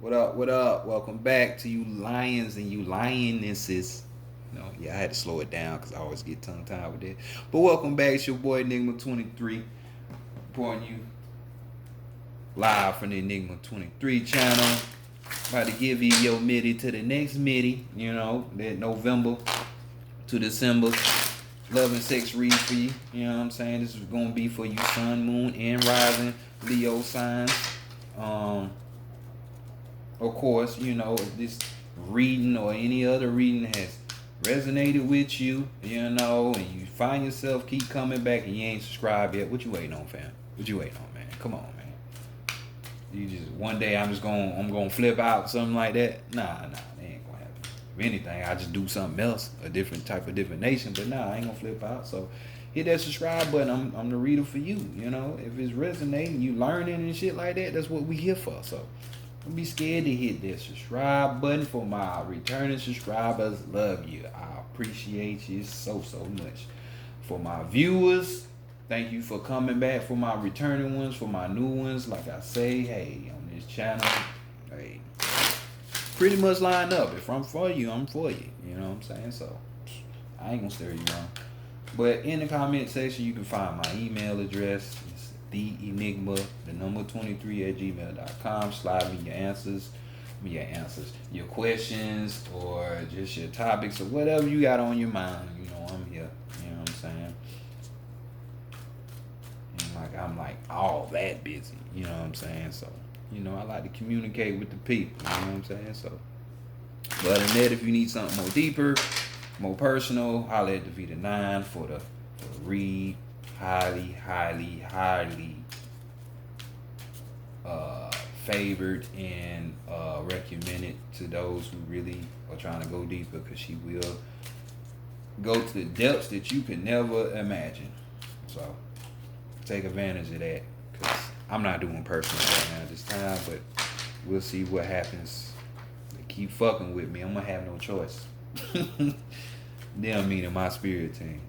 What up? What up? Welcome back to you lions and you lionesses. I had to slow it down because I always get tongue tied with that. But welcome back. It's your boy Enigma 23, reporting you live from the Enigma 23 channel. About to give you your MIDI to the next MIDI. That November to December. Love and sex read for you. You know what I'm saying? This is gonna be for you, sun, moon, and rising Leo signs. Of course, if this reading or any other reading has resonated with you, and you find yourself keep coming back and you ain't subscribed yet, what you waiting on, fam? What you waiting on, man? Come on, man. You just one day I'm gonna flip out something like that. Nah, that ain't gonna happen. If anything, I just do something else, a different type of divination. But I ain't gonna flip out. So hit that subscribe button. I'm the reader for you. If it's resonating, you learning and shit like that, that's what we here for. So don't be scared to hit that subscribe button. For my returning subscribers, love you. I appreciate you so much. For my viewers, thank you for coming back. For my returning ones, for my new ones, like I say, hey, on this channel, hey, pretty much line up. If I'm for you, I'm for you. You know what I'm saying? So I ain't gonna steer you wrong. But in the comment section, you can find my email address. TheEnigma, the number 23 at gmail.com. Slide me your questions, or just your topics, or whatever you got on your mind. I'm here. You know what I'm saying? And I'm like all that busy. You know what I'm saying? So, I like to communicate with the people. You know what I'm saying? So, but other than that, if you need something more deeper, more personal, holler at the Vita 9 for the read. Highly favored and recommended to those who really are trying to go deeper, because she will go to the depths that you could never imagine. So take advantage of that, because I'm not doing personal right now this time, but we'll see what happens. They keep fucking with me, I'm gonna have no choice. Them meaning my spirit team.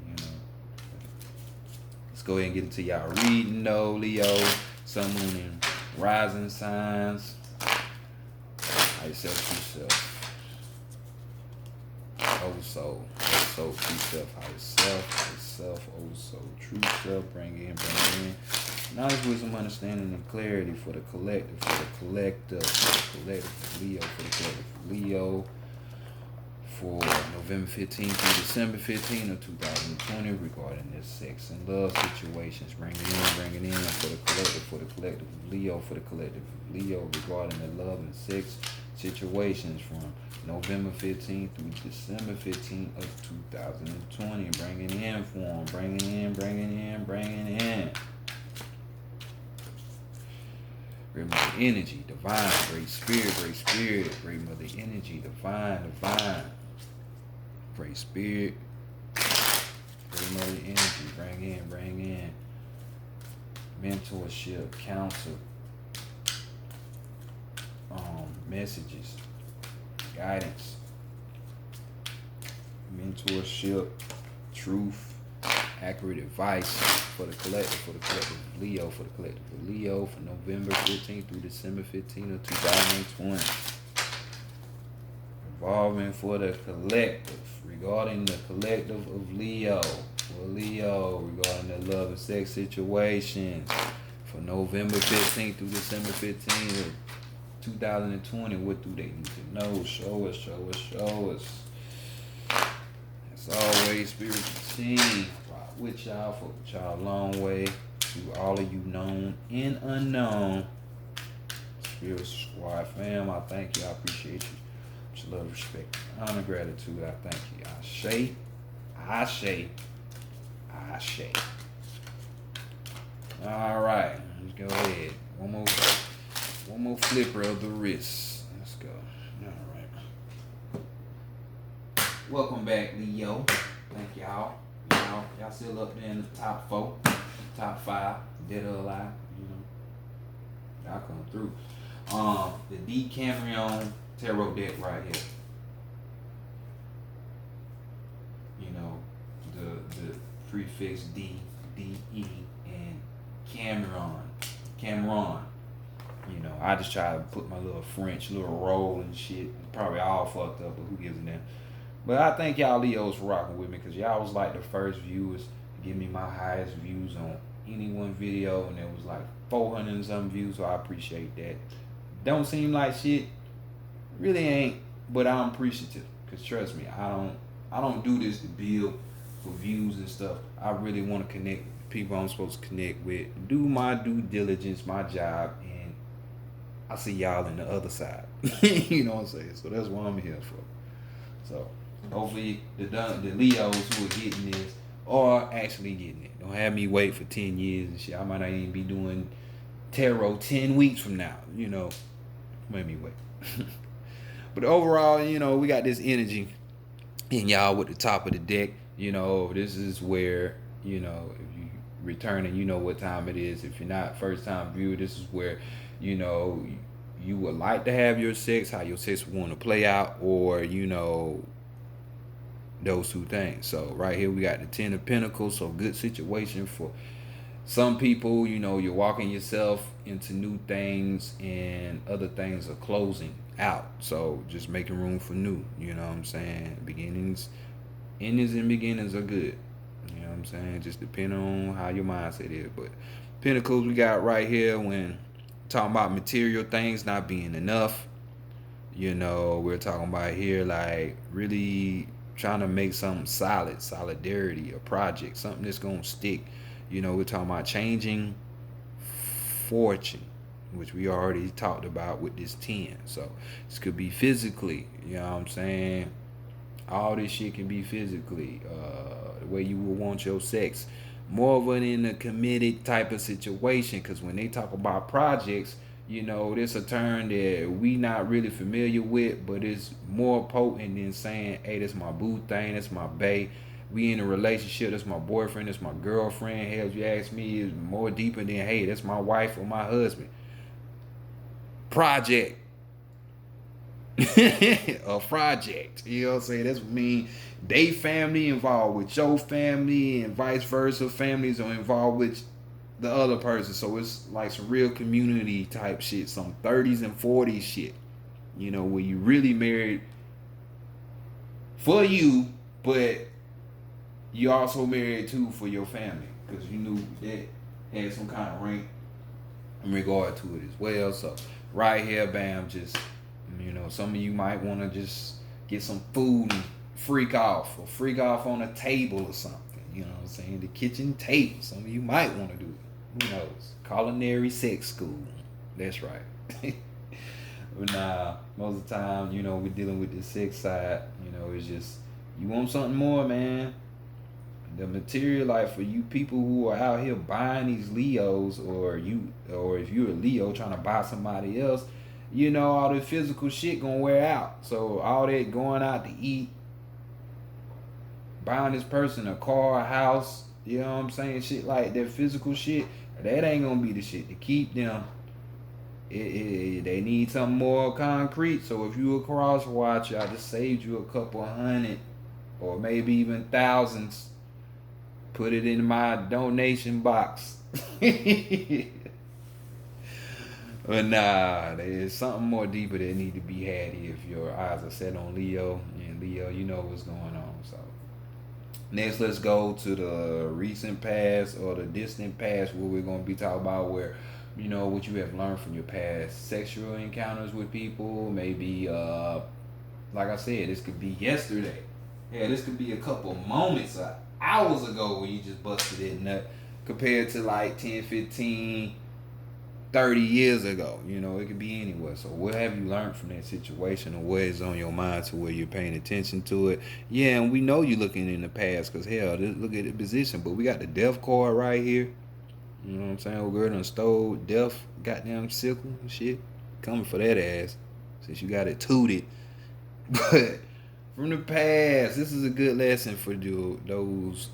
Go ahead and get into y'all reading though, Leo, sun, moon, and rising signs. How yourself, true self. Oh soul, true self. How yourself, oh soul, true self. Bring in. Knowledge, wisdom, understanding, and clarity for the collective, Leo, for November 15th through December 15th of 2020 regarding their sex and love situations. Bring it in for the collective Leo, regarding the love and sex situations from November 15th through December 15th of 2020. Bring it in for them. Bring it in. Great Mother Energy, divine, great spirit, great Mother Energy, divine. Great spirit, great Mother Energy, bring in. Mentorship, counsel, messages, guidance, mentorship, truth, accurate advice for the collective Leo, for November 15th through December 15th of 2020. Involving for the collective, regarding the collective of Leo, regarding the love and sex situations for November 15th through December 15th of 2020. What do they need to know? Show us. As always, spiritual team, rock with y'all, fuck with y'all a long way. To all of you known and unknown spiritual squad fam, I thank you, I appreciate you. Much love, respect, honor, gratitude, I thank you. Ashe. All right, let's go ahead. One more flipper of the wrist. Let's go. All right. Welcome back, Leo. Thank y'all. Y'all still up there in the top 4, top 5, dead or alive. Y'all come through. The Decameron tarot deck right here. The prefix D, D, E, and Cameron. I just try to put my little French little roll and shit. Probably all fucked up, but who gives a damn? But I thank y'all Leos for rocking with me, because y'all was like the first viewers to give me my highest views on any one video, and it was like 400 and some views, so I appreciate that. Don't seem like shit, really ain't, but I'm appreciative, because trust me, I don't do this to build for views and stuff. I really want to connect with people I'm supposed to connect with, do my due diligence, my job, and I see y'all in the other side. You know what I'm saying? So that's what I'm here for. So hopefully the Leos who are getting this are actually getting it. Don't have me wait for 10 years and shit. I might not even be doing tarot 10 weeks from now. Make me wait. But overall, we got this energy in y'all with the top of the deck. This is where, if you returning, you know what time it is. If you're not first time viewer, this is where, you would like to have your sex, how your sex would want to play out, or, those two things. So right here we got the 10 of Pentacles, so good situation for some people. You're walking yourself into new things, and other things are closing out, so just making room for new. You know what I'm saying? Endings and beginnings are good. You know what I'm saying? Just depending on how your mindset is. But Pentacles we got right here, when talking about material things not being enough. We're talking about here like really trying to make something solid, solidarity, a project, something that's gonna stick. We're talking about changing fortune, which we already talked about with this 10. So this could be physically, you know what I'm saying? All this shit can be physically, the way you would want your sex. More of an in a committed type of situation, because when they talk about projects, this a term that we not really familiar with, but it's more potent than saying, hey, that's my boo thing, that's my bae. We in a relationship, that's my boyfriend, that's my girlfriend. Hell, if you ask me, is more deeper than, hey, that's my wife or my husband. Project. A project. You know what I'm saying? That's what I mean. They family involved with your family, and vice versa. Families are involved with the other person. So it's like some real community type shit. Some 30s and 40s shit. Where you really married for you, but you also married too for your family, because you knew that had some kind of rank in regard to it as well. So right here, bam, just some of you might want to just get some food and freak off on a table or something. You know what I'm saying? The kitchen table. Some of you might want to do it. Who knows? Culinary sex school. That's right. But nah, most of the time, we're dealing with the sex side. It's just, you want something more, man. The material, like for you people who are out here buying these Leos, or if you're a Leo trying to buy somebody else, all the physical shit gonna wear out. So all that going out to eat, buying this person a car, a house, you know what I'm saying, shit like that, physical shit, that ain't gonna be the shit to keep them. They need something more concrete. So if you a cross watcher, I just saved you a couple hundred, or maybe even thousands. Put it in my donation box. But nah, there's something more deeper that need to be had here if your eyes are set on Leo. And Leo, you know what's going on. So next, let's go to the recent past, or the distant past, where we're going to be talking about where, what you have learned from your past sexual encounters with people. Maybe, like I said, this could be yesterday. Yeah, this could be a couple moments, hours ago, when you just busted it nut, compared to like 10, 15, 30 years ago. It could be anywhere. So what have you learned from that situation, or what is on your mind to where you're paying attention to it? Yeah, and we know you're looking in the past, because hell, look at the position. But we got the death card right here. You know what I'm saying? Old girl done stole death, goddamn sickle and shit. Coming for that ass, since you got it tooted. But from the past, this is a good lesson for those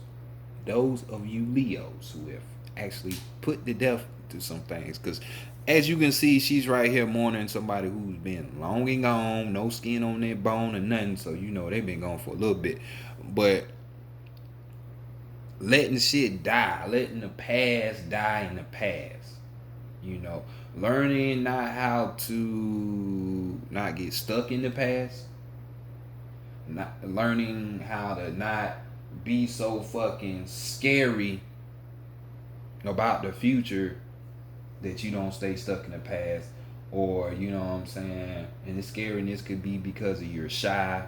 of you Leos who have actually put to death to some things. Because as you can see, she's right here mourning somebody who's been long and gone, no skin on their bone or nothing. So they've been gone for a little bit. But letting shit die, letting the past die in the past. learning not how to not get stuck in the past, not learning how to not be so fucking scary about the future that you don't stay stuck in the past, or you know what I'm saying. And the scariness could be because of you're shy,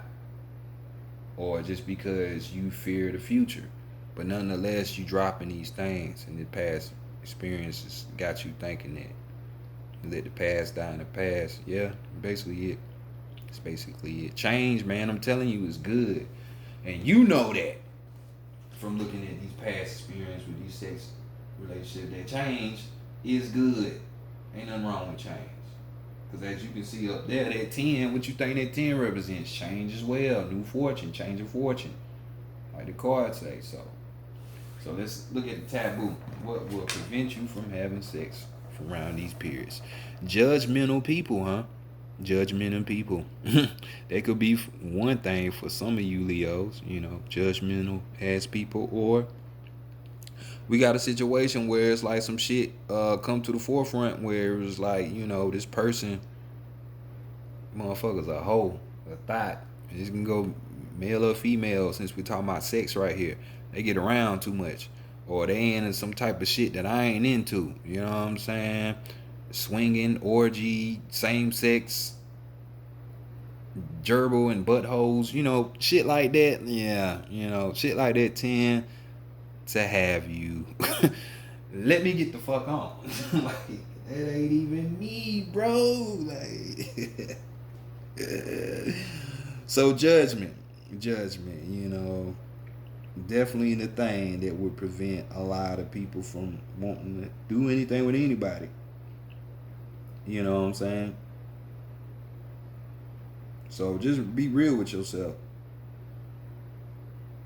or just because you fear the future. But nonetheless, you dropping these things, and the past experiences got you thinking that. You let the past die in the past. Yeah, basically it. It's basically it. Change, man, I'm telling you, is good. And you know that from looking at these past experiences with these sex relationships, that change is good. Ain't nothing wrong with change. Because as you can see up there, that 10, what you think that 10 represents? Change as well. New fortune, change of fortune. Like the card say. So let's look at the taboo. What will prevent you from having sex around these periods? Judgmental people, huh? Judgmental people. That could be one thing for some of you Leos, you know, judgmental ass people. Or we got a situation where it's like some shit come to the forefront where it was like, you know, this person, motherfucker's a hoe, a thought. This can go male or female, since we're talking about sex right here. They get around too much, or they into some type of shit that I ain't into. You know what I'm saying? Swinging, orgy, same sex, gerbil and buttholes, you know, shit like that. Yeah, you know, shit like that tend to have you. Let me get the fuck on. Like, that ain't even me, bro. Like, so judgment, you know, definitely the thing that would prevent a lot of people from wanting to do anything with anybody. You know what I'm saying? So just be real with yourself.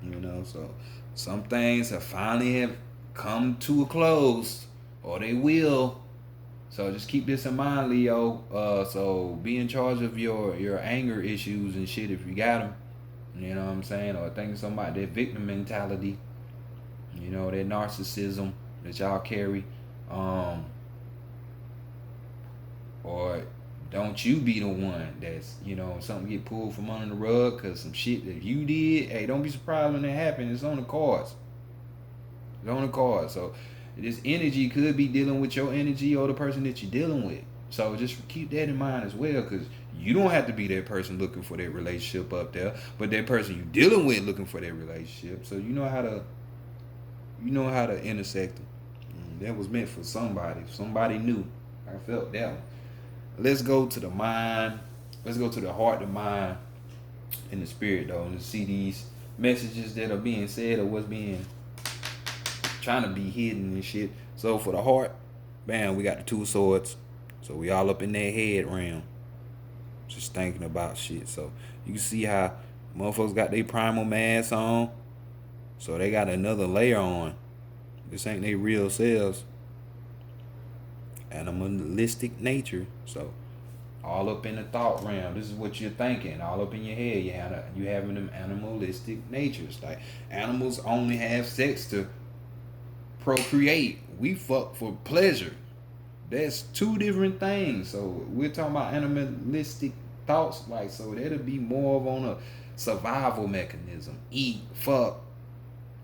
You know, so some things have finally have come to a close, or they will. So just keep this in mind, Leo. So be in charge of your anger issues and shit if you got them. You know what I'm saying? Or think somebody, that victim mentality, you know, that narcissism that y'all carry. Or don't you be the one that's, you know, something get pulled from under the rug because some shit that you did. Hey, don't be surprised when that happens. It's on the cards. It's on the cards. So this energy could be dealing with your energy or the person that you're dealing with. So just keep that in mind as well, because you don't have to be that person looking for that relationship up there, but that person you dealing with looking for that relationship. So you know how to intersect them. That was meant for somebody. Somebody knew. I felt that one. Let's go to the mind. Let's go to the heart, the mind, and the spirit, though, and see these messages that are being said or what's being trying to be hidden and shit. So for the heart, bam, we got the 2 of swords. So we all up in that head realm, just thinking about shit. So you can see how motherfuckers got their primal mask on, so they got another layer on. This ain't their real selves. Animalistic nature. So all up in the thought realm. This is what you're thinking. All up in your head. You having them animalistic natures. Like animals only have sex to procreate. We fuck for pleasure. That's 2 different things. So we're talking about animalistic thoughts. Like, so that'll be more of on a survival mechanism. Eat, fuck,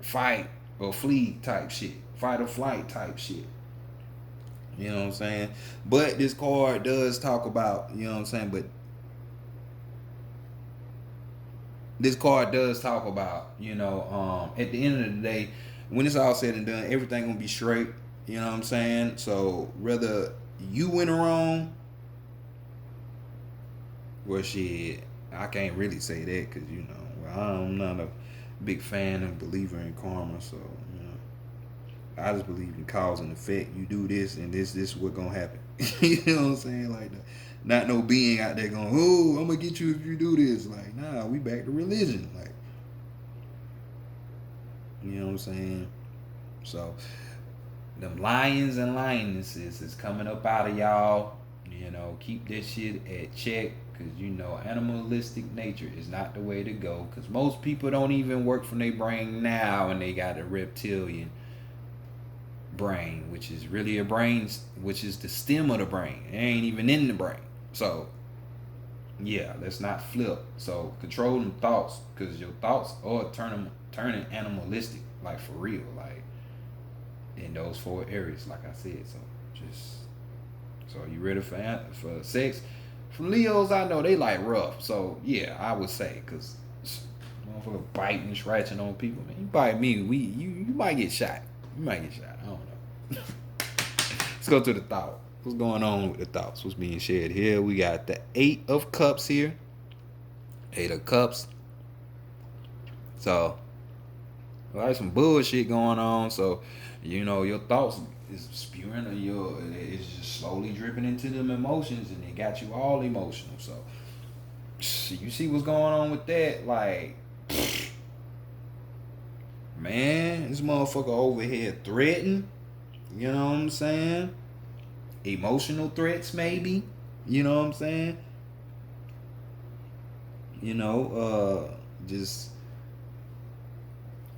fight, or flee type shit. Fight or flight type shit. You know what I'm saying? But this card does talk about, you know what I'm saying? But this card does talk about, you know, at the end of the day, when it's all said and done, everything gonna be straight. You know what I'm saying? So whether you went wrong, well, shit, I can't really say that because, you know, I'm not a big fan and believer in karma. So, you know, I just believe in cause and effect. You do this and this is what gonna happen. You know what I'm saying? Like, not no being out there going, oh, I'm gonna get you if you do this. Like, nah, we back to religion. Like, you know what I'm saying? So them lions and lionesses is coming up out of y'all. You know, keep this shit at check, because, you know, animalistic nature is not the way to go, because most people don't even work from their brain now and they got a reptilian brain, which is really a brain, which is the stem of the brain. It ain't even in the brain. So yeah, let's not flip. So control them thoughts, because your thoughts are turning animalistic, like for real, like in those 4 areas, like I said. So just so you ready for sex? From Leos, I know they like rough. So yeah, I would say, because motherfucker biting, scratching on people, man. You bite me, you might get shot. You might get shot. I don't know. Let's go to the thought. What's going on with the thoughts? What's being shared here? We got the 8 of Cups here. 8 of Cups. So, like some bullshit going on. So, your thoughts is spewing, or it's just slowly dripping into them emotions, and it got you all emotional. So, you see what's going on with that? Like, man, this motherfucker over here threatening. You know what I'm saying? Emotional threats, maybe. You know what I'm saying? Just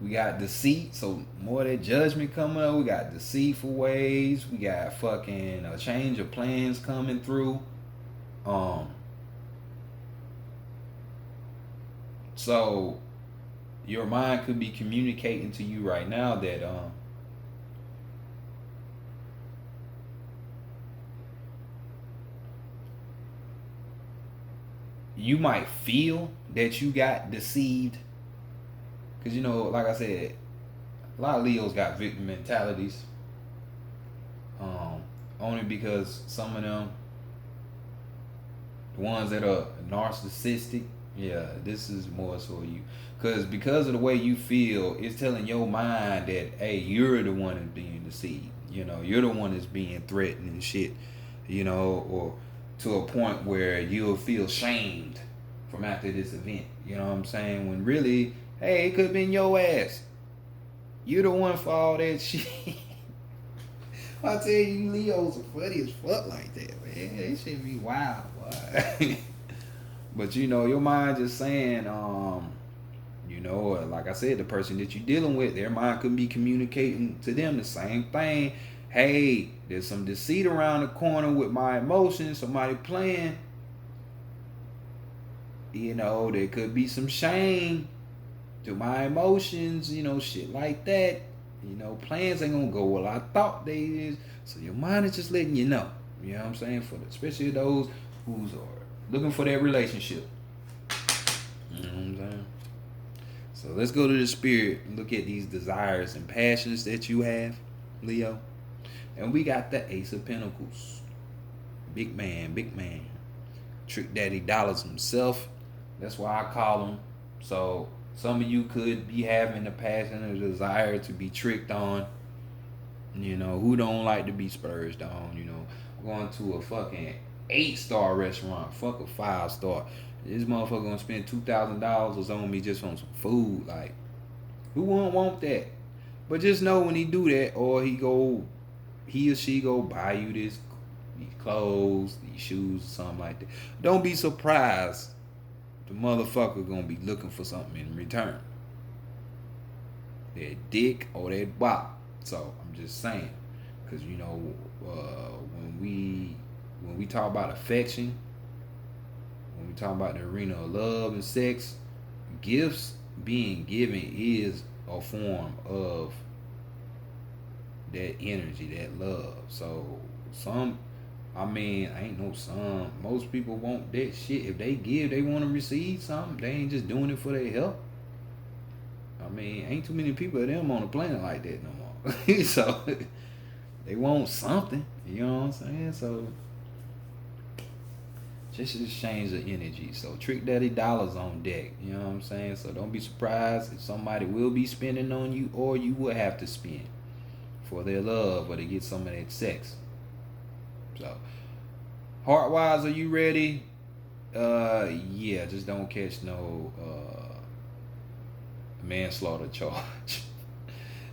we got deceit, so more of that judgment coming up. We got deceitful ways. We got fucking a change of plans coming through. So your mind could be communicating to you right now that you might feel that you got deceived, because like I said, a lot of Leos got victim mentalities. Only because some of them, the ones that are narcissistic, yeah, this is more so you. Because of the way you feel, it's telling your mind that, hey, you're the one that's being deceived. You're the one that's being threatened and shit. Or to a point where you'll feel shamed from after this event. You know what I'm saying? When really, hey, it could have been your ass. You're the one for all that shit. I tell you, Leos are funny as fuck like that, man. They should be wild, boy. But your mind just saying, like I said, the person that you're dealing with, their mind could be communicating to them the same thing. Hey, there's some deceit around the corner with my emotions. Somebody playing. There could be some shame to my emotions. Shit like that. Plans ain't gonna go well I thought they is. So your mind is just letting you know. You know what I'm saying? Especially those who's are looking for that relationship. You know what I'm saying? So let's go to the spirit and look at these desires and passions that you have, Leo. And we got the Ace of Pentacles. Big man. Trick Daddy Dollars himself. That's why I call him. So some of you could be having the passion and the desire to be tricked on. Who don't like to be splurged on, going to a fucking 8-star restaurant, fuck a 5-star. This motherfucker gonna spend $2,000 on me just on some food. Like, who won't want that? But just know when he do that, or he or she go buy you these clothes, these shoes, or something like that, don't be surprised the motherfucker gonna be looking for something in return. That dick or that bop. So I'm just saying, because when we talk about affection, when we talk about the arena of love and sex, gifts being given is a form of that energy, that love. So most people want that shit. If they give, they want to receive something. They ain't just doing it for their help. Ain't too many people of them on the planet like that no more. So they want something. You know what I'm saying? So just exchange the energy. So Trick Daddy Dollars on deck. You know what I'm saying? So don't be surprised if somebody will be spending on you, or you will have to spend for their love or to get some of that sex. So heart wise, are you ready? Yeah, just don't catch no manslaughter charge.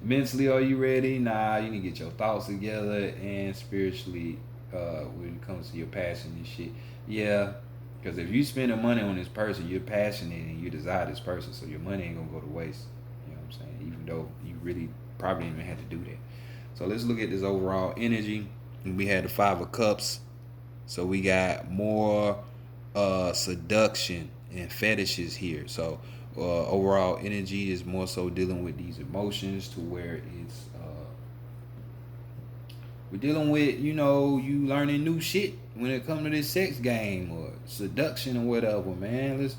Mentally, are you ready? Nah, you need to get your thoughts together, and spiritually, when it comes to your passion and shit. Yeah, because if you spending money on this person, you're passionate and you desire this person, so your money ain't gonna go to waste. You know what I'm saying? Even though you really probably didn't even have to do that. So let's look at this overall energy. We had the Five of Cups. So we got more seduction and fetishes here. So overall energy is more so dealing with these emotions to where it's we're dealing with, you learning new shit when it comes to this sex game or seduction or whatever, man. Let's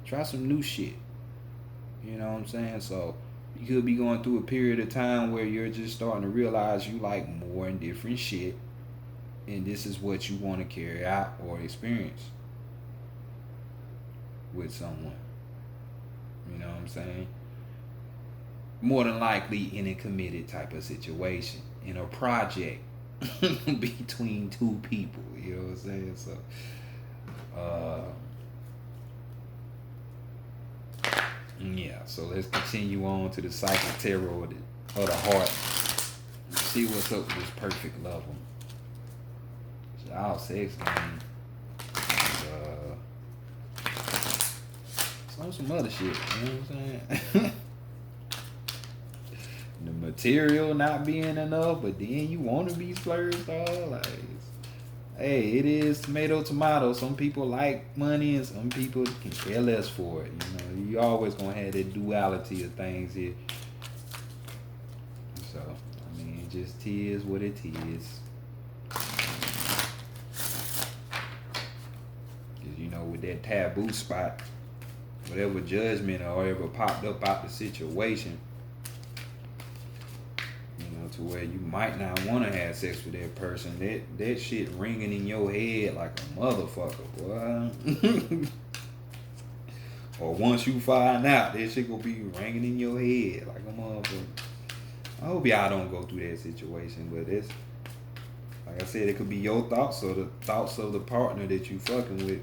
try some new shit. You know what I'm saying? So you could be going through a period of time where you're just starting to realize you like more and different shit, and this is what you want to carry out or experience with someone. You know what I'm saying? More than likely in a committed type of situation, in a project between two people. You know what I'm saying? So, yeah. So let's continue on to the psychic tarot of the heart. See what's up with this perfect love one. Y'all sex game. Some other shit. You know what I'm saying? The material not being enough, but then you want to be splurged on. Like, hey, it is tomato. Some people like money, and some people can care less for it. You always gonna have that duality of things here. So, I mean, it just is what it is. Cause with that taboo spot, whatever judgment or whatever popped up out the situation. To where you might not want to have sex with that person. That shit ringing in your head like a motherfucker, boy. Or once you find out, that shit gonna be ringing in your head like a motherfucker. I hope y'all don't go through that situation, but it's like I said, it could be your thoughts or the thoughts of the partner that you fucking with.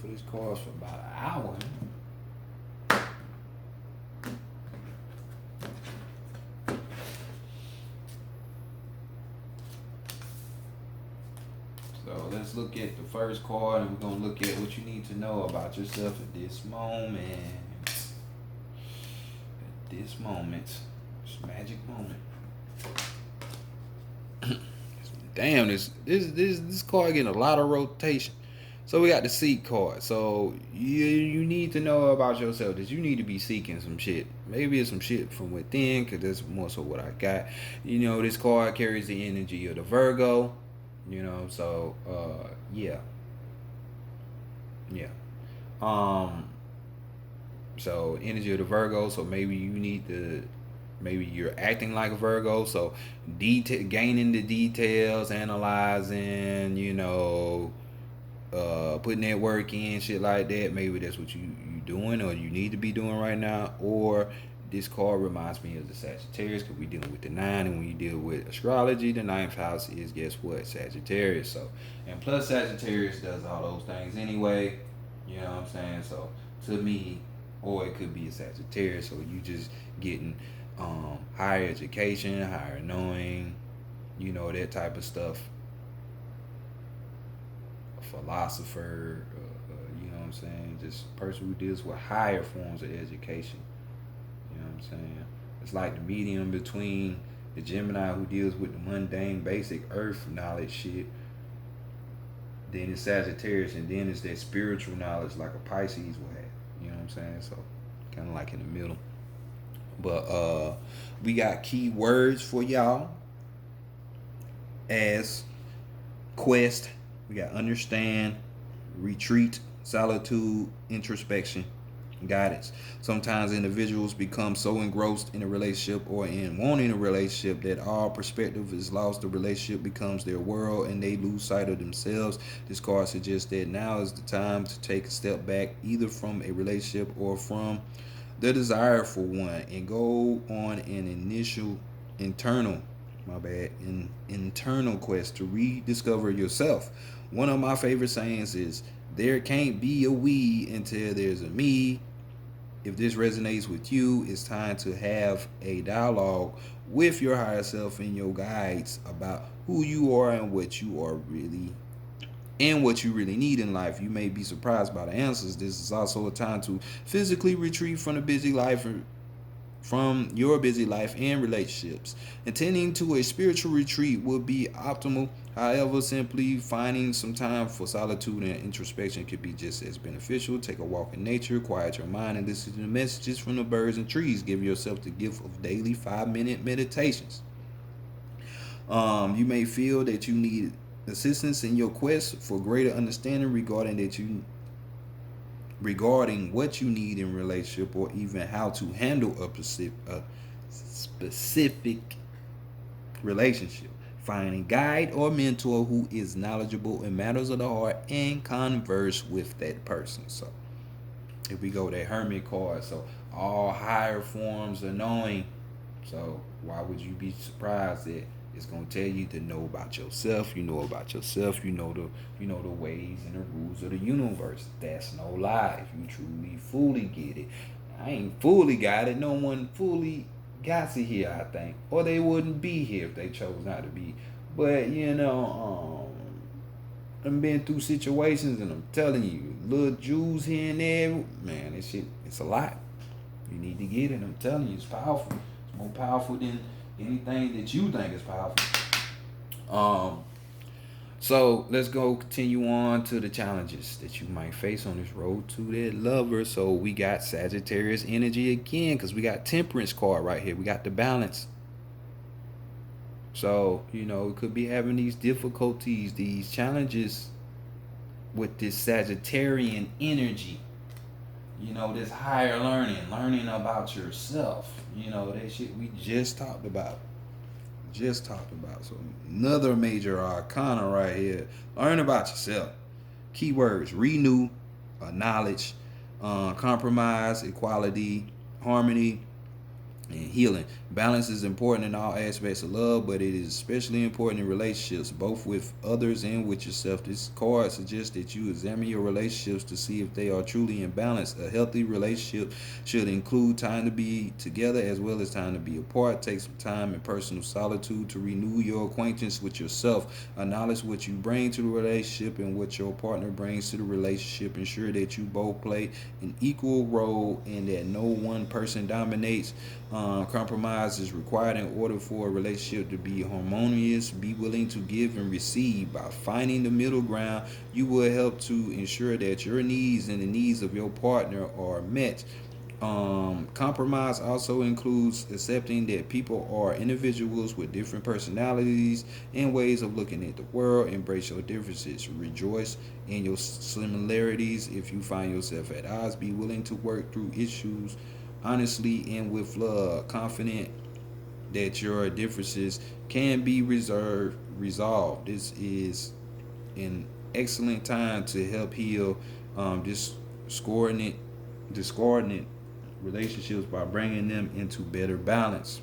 For these cars for about an hour. So let's look at the first card, and we're gonna look at what you need to know about yourself at this moment. This magic moment. Damn, this card getting a lot of rotation. So we got the seek card. So you need to know about yourself that you need to be seeking some shit. Maybe it's some shit from within, because that's more so what I got. This card carries the energy of the Virgo. So yeah. So energy of the Virgo. So maybe you need to. Maybe you're acting like a Virgo, so gaining the details, analyzing, putting that work in, shit like that. Maybe that's what you doing or you need to be doing right now. Or this card reminds me of the Sagittarius, because we dealing with the 9, and when you deal with astrology, the 9th house is, guess what, Sagittarius. So, and plus Sagittarius does all those things anyway. You know what I'm saying? So to me, or it could be a Sagittarius. So you just getting higher education, higher knowing, that type of stuff. A philosopher, you know what I'm saying? Just a person who deals with higher forms of education. You know what I'm saying? It's like the medium between the Gemini, who deals with the mundane, basic earth knowledge shit. Then it's Sagittarius, and then it's that spiritual knowledge like a Pisces will have. You know what I'm saying? So kind of like in the middle. But we got key words for y'all as quest. We got understand, retreat, solitude, introspection, guidance. Sometimes individuals become so engrossed in a relationship or in wanting a relationship that all perspective is lost. The relationship becomes their world and they lose sight of themselves. This card suggests that now is the time to take a step back, either from a relationship or from the desire for one, and go on an initial internal my bad, an internal quest to rediscover yourself. One of my favorite sayings is, there can't be a we until there's a me. If this resonates with you, it's time to have a dialogue with your higher self and your guides about who you are and what you really need in life. You may be surprised by the answers. This is also a time to physically retreat from your busy life and relationships. Attending to a spiritual retreat would be optimal. However, simply finding some time for solitude and introspection could be just as beneficial. Take a walk in nature, quiet your mind, and listen to the messages from the birds and trees. Give yourself the gift of daily 5-minute meditations. You may feel that you need assistance in your quest for greater understanding regarding what you need in relationship, or even how to handle a specific relationship. Find a guide or mentor who is knowledgeable in matters of the heart and converse with that person. So if we go that Hermit card, so all higher forms of knowing. So why would you be surprised that it's gonna tell you to know about yourself? You know about yourself. You know the ways and the rules of the universe. That's no lie. If you truly fully get it, I ain't fully got it. No one fully got to here, I think, or they wouldn't be here if they chose not to be. But I've been through situations, and I'm telling you, little Jews here and there, man, this shit, it's a lot. You need to get it. I'm telling you, it's powerful. It's more powerful than anything that you think is powerful. Um, so let's go continue on to the challenges that you might face on this road to that lover. So we got Sagittarius energy again, because we got Temperance card right here. We got the balance. So, it could be having these difficulties, these challenges with this Sagittarian energy. This higher learning about yourself. That shit we just talked about. So another major arcana right here. Learn about yourself. Keywords: renew, knowledge, compromise, equality, harmony, and healing. Balance is important in all aspects of love, but it is especially important in relationships, both with others and with yourself. This card suggests that you examine your relationships to see if they are truly in balance. A healthy relationship should include time to be together as well as time to be apart. Take some time in personal solitude to renew your acquaintance with yourself. Acknowledge what you bring to the relationship and what your partner brings to the relationship. Ensure that you both play an equal role and that no one person dominates. Compromise is required in order for a relationship to be harmonious. Be willing to give and receive. By finding the middle ground, you will help to ensure that your needs and the needs of your partner are met. Compromise also includes accepting that people are individuals with different personalities and ways of looking at the world. Embrace your differences. Rejoice in your similarities. If you find yourself at odds, be willing to work through issues honestly and with love, confident that your differences can be resolved. This is an excellent time to help heal discordant relationships by bringing them into better balance.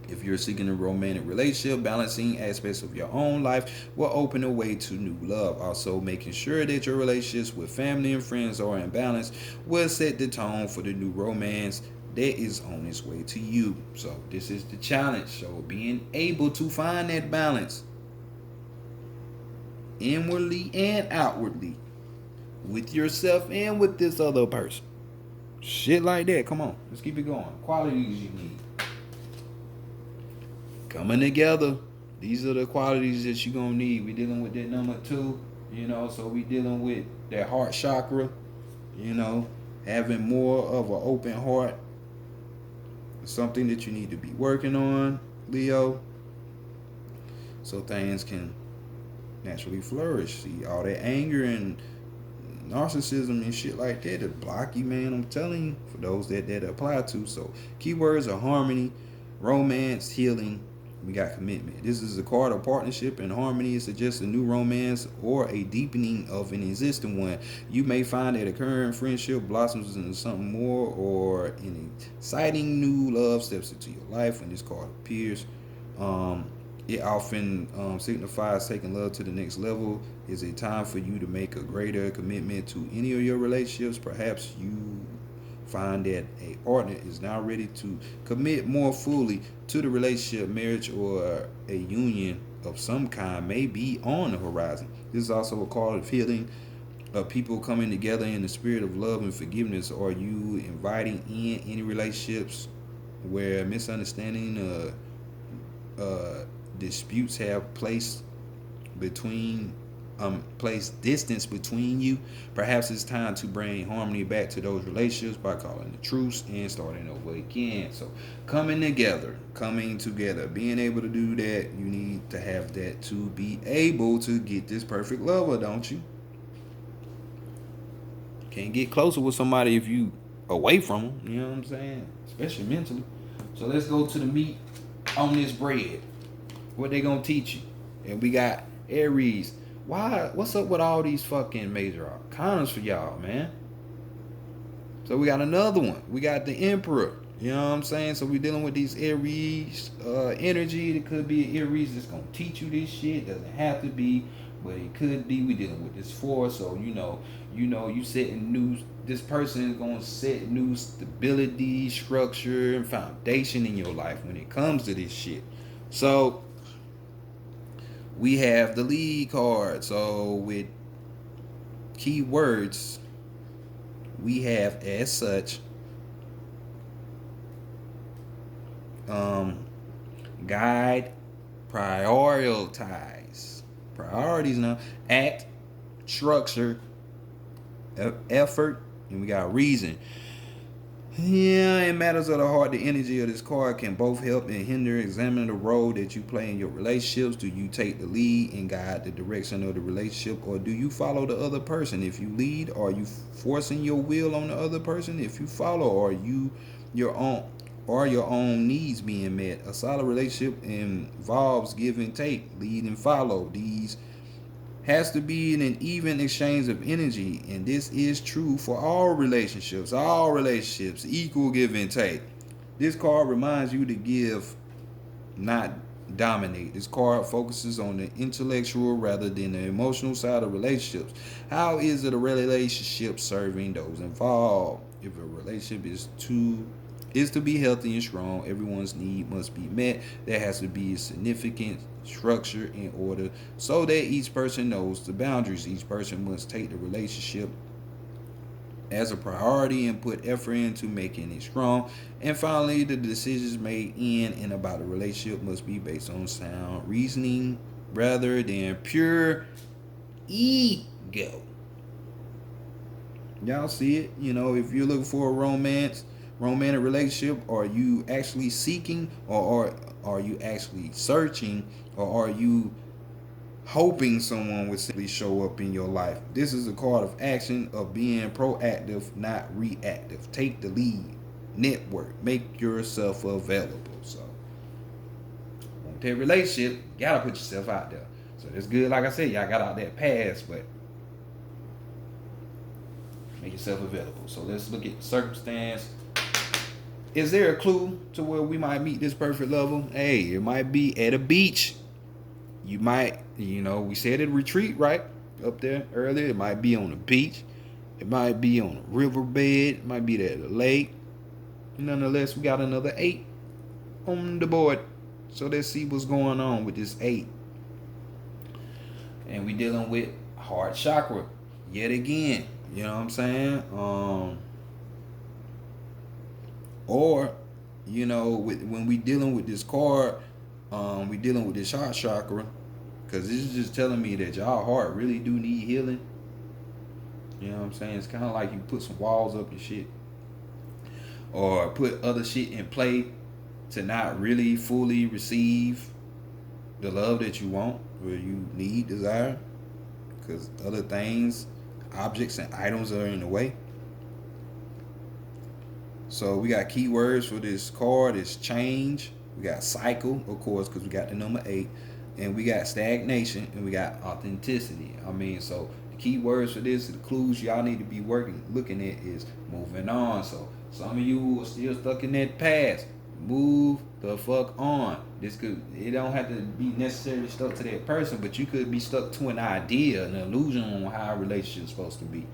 If you're seeking a romantic relationship, balancing aspects of your own life will open a way to new love. Also, making sure that your relationships with family and friends are in balance will set the tone for the new romance that is on its way to you. So this is the challenge. So being able to find that balance inwardly and outwardly with yourself and with this other person. Shit like that. Come on, let's keep it going. Qualities you need. Coming together. These are the qualities that you're gonna need. We dealing with that number 2, so we dealing with that heart chakra, having more of an open heart. Something that you need to be working on, Leo, so things can naturally flourish. See, all that anger and narcissism and shit like that is block you, man. I'm telling you, for those that apply to. So keywords are harmony, romance, healing. We got commitment. This is a card of partnership and harmony. It suggests a new romance or a deepening of an existing one. You may find that a current friendship blossoms into something more, or an exciting new love steps into your life when this card appears. Um, it often signifies taking love to the next level. Is a time for you to make a greater commitment to any of your relationships. Perhaps you find that a partner is now ready to commit more fully to the relationship, marriage, or a union of some kind may be on the horizon. This is also a call of healing, of people coming together in the spirit of love and forgiveness. Are you inviting in any relationships where misunderstanding, disputes have between placed distance between you? Perhaps it's time to bring harmony back to those relationships by calling the truce and starting over again. So coming together, being able to do that, you need to have that to be able to get this perfect lover, don't you? Can't get closer with somebody if you away from them. You know what I'm saying? Especially mentally. So let's go to the meat on this bread. What they gonna teach you? And we got Aries. Why? What's up with all these fucking major arcanas for y'all, man? So we got another one. We got the Emperor. You know what I'm saying? So we dealing with these Aries energy. It could be an Aries that's gonna teach you this shit. Doesn't have to be, but it could be. We dealing with this force. So you setting new. This person is gonna set new stability, structure, and foundation in your life when it comes to this shit. So we have the lead card. So with keywords, we have as such guide, prioritize, priorities now, act, structure, effort, and we got reason. Yeah, in matters of the heart, the energy of this card can both help and hinder. Examine the role that you play in your relationships. Do you take the lead and guide the direction of the relationship, or do you follow the other person? If you lead, are you forcing your will on the other person? If you follow, are you your own? Are your own needs being met? A solid relationship involves give and take, lead and follow. These has to be in an even exchange of energy, and this is true for all relationships. All relationships, equal give and take. This card reminds you to give, not dominate. This card focuses on the intellectual rather than the emotional side of relationships. How is it a relationship serving those involved? If a relationship is to be healthy and strong, everyone's need must be met. There has to be a significant structure in order so that each person knows the boundaries. Each person must take the relationship as a priority and put effort into making it strong. And finally, the decisions made in and about the relationship must be based on sound reasoning rather than pure ego. Y'all see it? If you're looking for a romantic relationship, are you actually seeking, or are you actually searching, or are you hoping someone would simply show up in your life? This is a card of action, of being proactive, not reactive. Take the lead, network, make yourself available. So want that relationship, you gotta put yourself out there. So that's good. Like I said, y'all got out that pass, but make yourself available. So let's look at the circumstance. Is there a clue to where we might meet this perfect lover? Hey, it might be at a beach. You might, we said at a retreat, right? Up there earlier. It might be on the beach. It might be on a riverbed. It might be at a lake. Nonetheless, we got another 8 on the board. So let's see what's going on with this 8. And we dealing with heart chakra yet again. You know what I'm saying? Or, when we dealing with this card, we dealing with this heart chakra, because this is just telling me that y'all heart really do need healing. You know what I'm saying? It's kind of like you put some walls up and shit, or put other shit in play to not really fully receive the love that you want or you need, desire, because other things, objects and items are in the way. So we got keywords for this card is change. We got cycle, of course, because we got the number 8. And we got stagnation, and we got authenticity. So the keywords for this, the clues y'all need to be looking at is moving on. So some of you are still stuck in that past. Move the fuck on. It don't have to be necessarily stuck to that person, but you could be stuck to an idea, an illusion on how a relationship's supposed to be.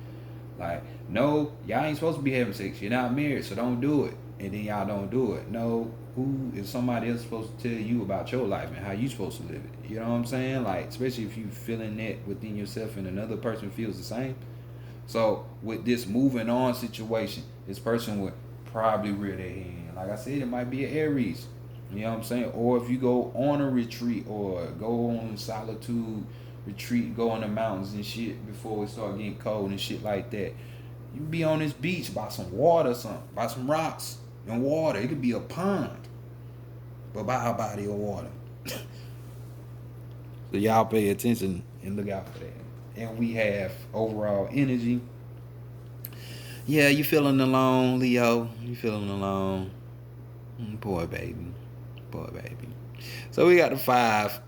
Like, no, y'all ain't supposed to be having sex. You're not married, so don't do it. And then y'all don't do it. No, who is somebody else supposed to tell you about your life and how you supposed to live it? You know what I'm saying? Like, especially if you feeling that within yourself and another person feels the same. So with this moving on situation, this person would probably rear their hand. Like I said, it might be an Aries. You know what I'm saying? Or if you go on a retreat or go on solitude retreat, go in the mountains and shit before it start getting cold and shit like that. You be on this beach by some water or something, by some rocks and water. It could be a pond, but by a body of water. So y'all pay attention and look out for that. And we have overall energy. Yeah, you feeling alone, Leo. You feeling alone. Poor baby. Poor baby. So we got the five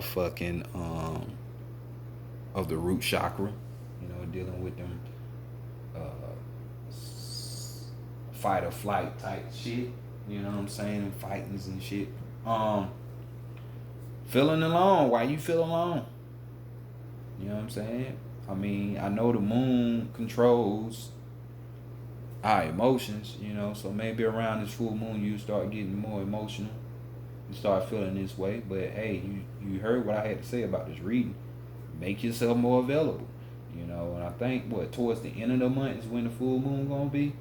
fucking of the root chakra. You know, dealing with them fight or flight type shit. You know what I'm saying? Fightings and shit. Feeling alone. Why you feel alone? You know what I'm saying? I mean, I know the moon controls our emotions, you know, so maybe around this full moon you start getting more emotional. You start feeling this way. But hey, you heard what I had to say about this reading. Make yourself more available. You know, and I think towards the end of the month is when the full moon gonna be.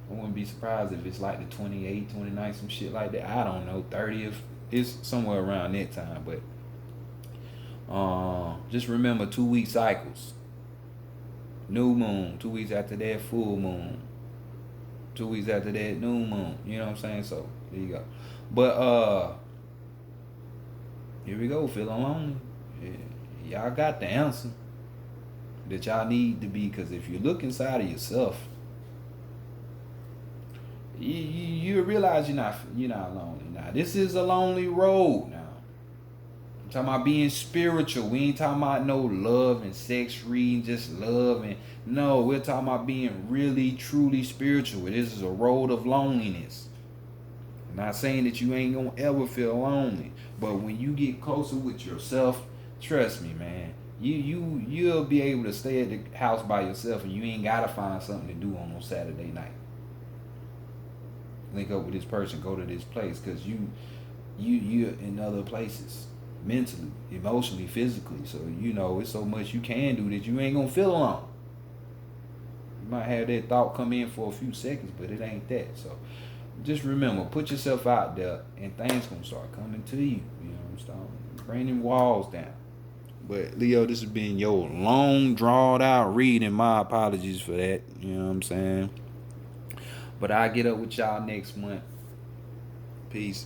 I wouldn't be surprised if it's like the 28th, 29th, some shit like that. I don't know, 30th. It's somewhere around that time, but just remember 2 week cycles. New moon, 2 weeks after that, full moon. 2 weeks after that, new moon. You know what I'm saying? So there you go. But here we go, feeling lonely. Yeah, y'all got the answer that y'all need to be, because if you look inside of yourself, you realize you're not lonely. Now this is a lonely road. Now I'm talking about being spiritual. We ain't talking about no love and sex reading, just love and no. We're talking about being really truly spiritual. This is a road of loneliness. I'm not saying that you ain't gonna ever feel lonely, but when you get closer with yourself, trust me, man, you'll be able to stay at the house by yourself, and you ain't gotta find something to do on Saturday night. Link up with this person, go to this place, because you're in other places, mentally, emotionally, physically. So you know it's so much you can do that you ain't gonna feel alone. You might have that thought come in for a few seconds, but it ain't that. So just remember, put yourself out there, and things gonna start coming to you. You know, start bringing walls down. But Leo, this has been your long, drawn out reading. My apologies for that. You know what I'm saying? But I'll get up with y'all next month. Peace.